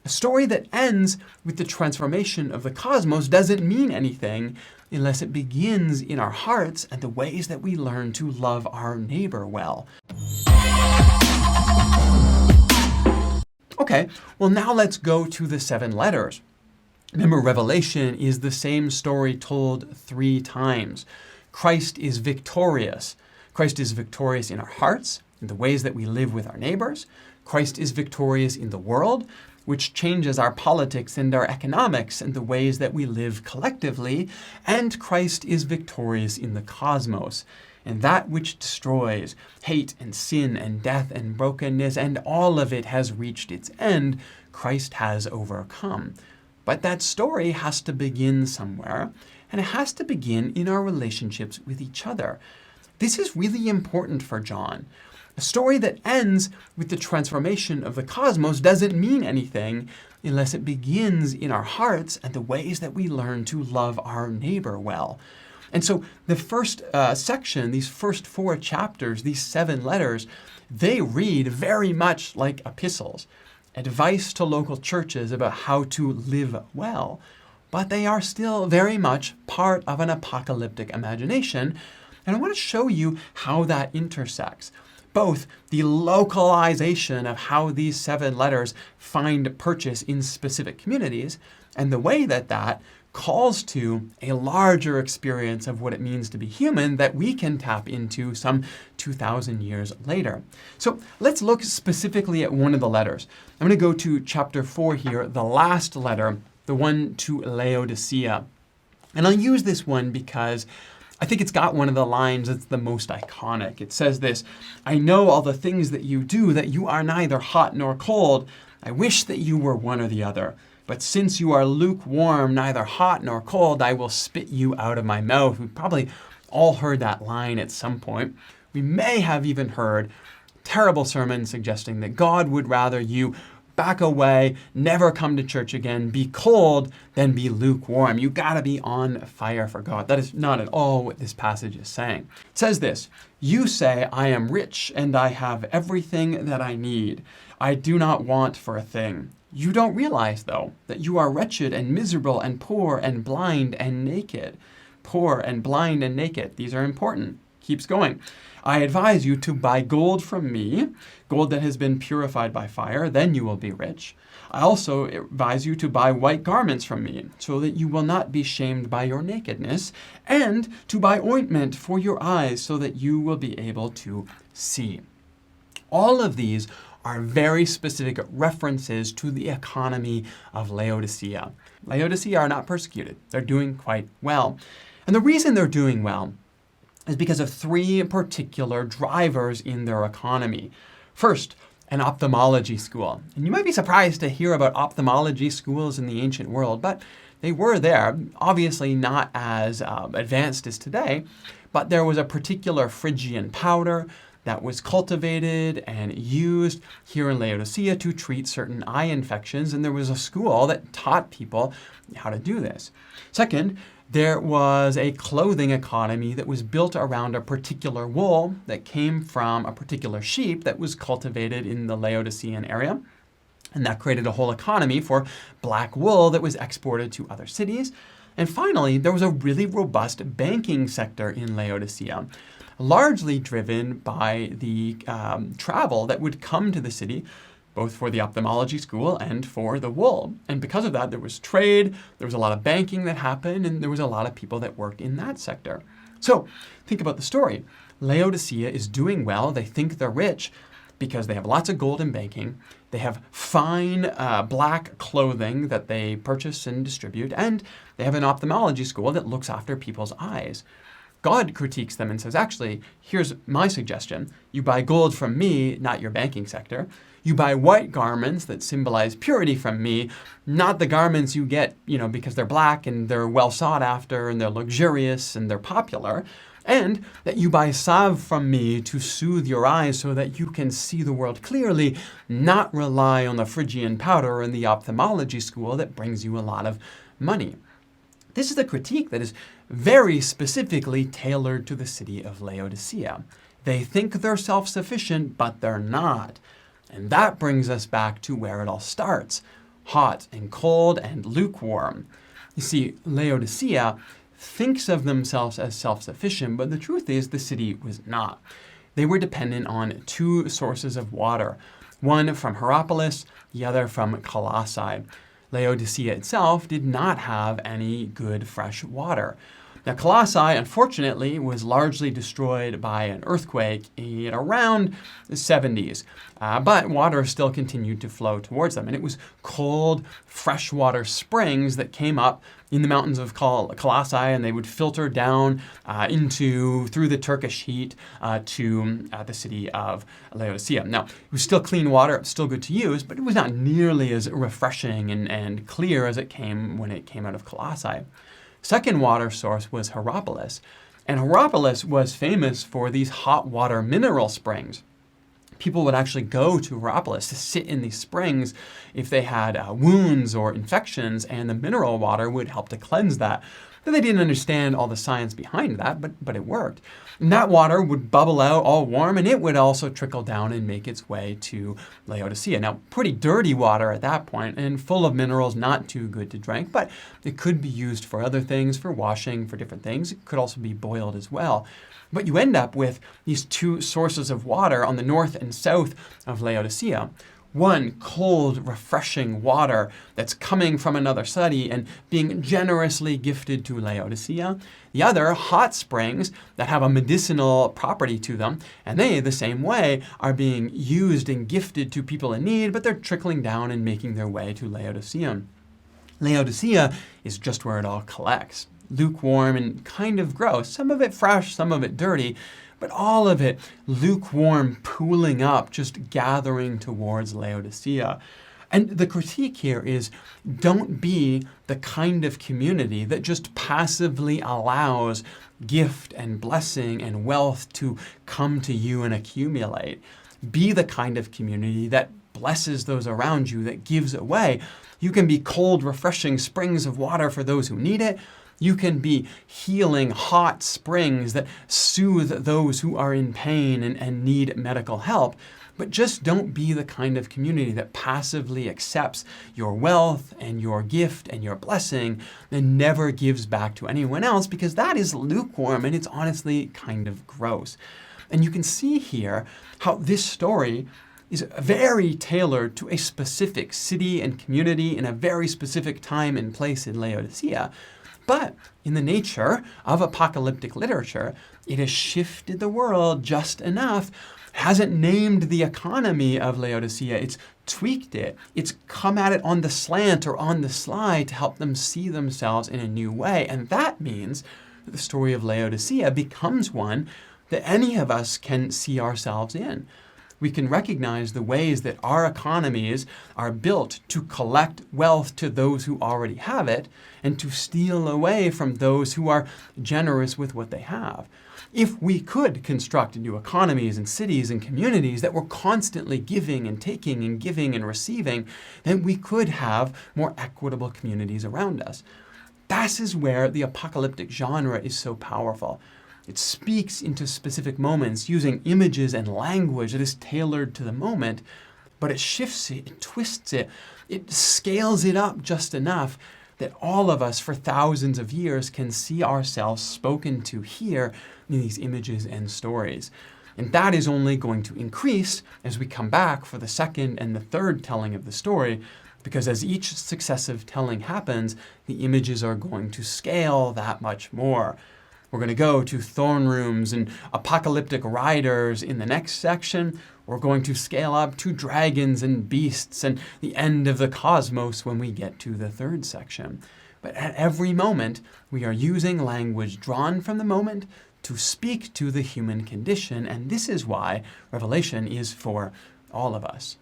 A story that ends with the transformation of the cosmos doesn't mean anything unless it begins in our hearts and the ways that we learn to love our neighbor well. Okay, well now let's go to the 7 letters. Remember, Revelation is the same story told 3 times. Christ is victorious. Christ is victorious in our hearts, in the ways that we live with our neighbors. Christ is victorious in the world, which changes our politics and our economics and the ways that we live collectively. And Christ is victorious in the cosmos. And that which destroys hate and sin and death and brokenness, and all of it has reached its end, Christ has overcome. But that story has to begin somewhere, and it has to begin in our relationships with each other. This is really important for John. A story that ends with the transformation of the cosmos doesn't mean anything unless it begins in our hearts and the ways that we learn to love our neighbor well. And so the first section, these first 4 chapters, these 7 letters, they read very much like epistles, advice to local churches about how to live well. But they are still very much part of an apocalyptic imagination. And I want to show you how that intersects. Both the localization of how these 7 letters find purchase in specific communities and the way that that calls to a larger experience of what it means to be human that we can tap into some 2,000 years later. So let's look specifically at one of the letters. I'm going to go to chapter 4 here, the last letter, the one to Laodicea. And I'll use this one because I think it's got one of the lines that's the most iconic. It says this, "I know all the things that you are neither hot nor cold. I wish that you were one or the other. But since you are lukewarm, neither hot nor cold, I will spit you out of my mouth." We've probably all heard that line at some point. We may have even heard terrible sermons suggesting that God would rather you back away, never come to church again, be cold, than be lukewarm. You gotta be on fire for God. That is not at all what this passage is saying. It says this, "You say, I am rich and I have everything that I need. I do not want for a thing. You don't realize, though, that you are wretched and miserable and poor and blind and naked." Poor and blind and naked. These are important. Keeps going. "I advise you to buy gold from me, gold that has been purified by fire, then you will be rich. I also advise you to buy white garments from me, so that you will not be shamed by your nakedness, and to buy ointment for your eyes, so that you will be able to see." All of these are very specific references to the economy of Laodicea. Laodicea are not persecuted. They're doing quite well. And the reason they're doing well is because of 3 particular drivers in their economy. First, an ophthalmology school. And you might be surprised to hear about ophthalmology schools in the ancient world, but they were there, obviously not as advanced as today, but there was a particular Phrygian powder that was cultivated and used here in Laodicea to treat certain eye infections, and there was a school that taught people how to do this. Second, there was a clothing economy that was built around a particular wool that came from a particular sheep that was cultivated in the Laodicean area. And that created a whole economy for black wool that was exported to other cities. And finally, there was a really robust banking sector in Laodicea, largely driven by the travel that would come to the city, both for the ophthalmology school and for the wool. And because of that, there was trade, there was a lot of banking that happened, and there was a lot of people that worked in that sector. So think about the story. Laodicea is doing well. They think they're rich because they have lots of gold and banking. They have fine black clothing that they purchase and distribute, and they have an ophthalmology school that looks after people's eyes. God critiques them and says, actually, here's my suggestion. You buy gold from me, not your banking sector. You buy white garments that symbolize purity from me, not the garments you get, because they're black and they're well sought after and they're luxurious and they're popular. And that you buy salve from me to soothe your eyes so that you can see the world clearly, not rely on the Phrygian powder and the ophthalmology school that brings you a lot of money. This is the critique that is very specifically tailored to the city of Laodicea. They think they're self-sufficient, but they're not. And that brings us back to where it all starts. hot and cold and lukewarm. You see, Laodicea thinks of themselves as self-sufficient, but the truth is the city was not. They were dependent on two sources of water, one from Hierapolis, the other from Colossae. Laodicea itself did not have any good fresh water. Now, Colossae, unfortunately, was largely destroyed by an earthquake in around the 70s, but water still continued to flow towards them. And it was cold, freshwater springs that came up in the mountains of Colossae, and they would filter down through the Turkish heat to the city of Laodicea. Now, it was still clean water, still good to use, but it was not nearly as refreshing and clear as it came when it came out of Colossae. Second water source was Hierapolis, and Hierapolis was famous for these hot water mineral springs. People would actually go to Hierapolis to sit in these springs if they had wounds or infections, and the mineral water would help to cleanse that. But they didn't understand all the science behind that, but it worked. And that water would bubble out all warm, and it would also trickle down and make its way to Laodicea. Now, pretty dirty water at that point, and full of minerals, not too good to drink, but it could be used for other things, for washing, for different things. It could also be boiled as well. But you end up with these two sources of water on the north and south of Laodicea. One, cold, refreshing water that's coming from another city and being generously gifted to Laodicea. The other, hot springs that have a medicinal property to them, and they, the same way, are being used and gifted to people in need, but they're trickling down and making their way to Laodicea. Laodicea is just where it all collects. Lukewarm and kind of gross, some of it fresh, some of it dirty, but all of it lukewarm, pooling up, just gathering towards Laodicea. And the critique here is, don't be the kind of community that just passively allows gift and blessing and wealth to come to you and accumulate. Be the kind of community that blesses those around you, that gives away. You can be cold, refreshing springs of water for those who need it. You can be healing hot springs that soothe those who are in pain and need medical help. But just don't be the kind of community that passively accepts your wealth and your gift and your blessing and never gives back to anyone else, because that is lukewarm and it's honestly kind of gross. And you can see here how this story is very tailored to a specific city and community in a very specific time and place in Laodicea. But in the nature of apocalyptic literature, it has shifted the world just enough. It hasn't named the economy of Laodicea. It's tweaked it. It's come at it on the slant or on the slide to help them see themselves in a new way. And that means that the story of Laodicea becomes one that any of us can see ourselves in. We can recognize the ways that our economies are built to collect wealth to those who already have it and to steal away from those who are generous with what they have. If we could construct new economies and cities and communities that were constantly giving and taking and giving and receiving, then we could have more equitable communities around us. This is where the apocalyptic genre is so powerful. It speaks into specific moments using images and language that is tailored to the moment, but it shifts it, it twists it, it scales it up just enough that all of us for thousands of years can see ourselves spoken to here in these images and stories. And that is only going to increase as we come back for the second and the third telling of the story, because as each successive telling happens, the images are going to scale that much more. We're going to go to throne rooms and apocalyptic riders in the next section. We're going to scale up to dragons and beasts and the end of the cosmos when we get to the third section. But at every moment, we are using language drawn from the moment to speak to the human condition, and this is why Revelation is for all of us.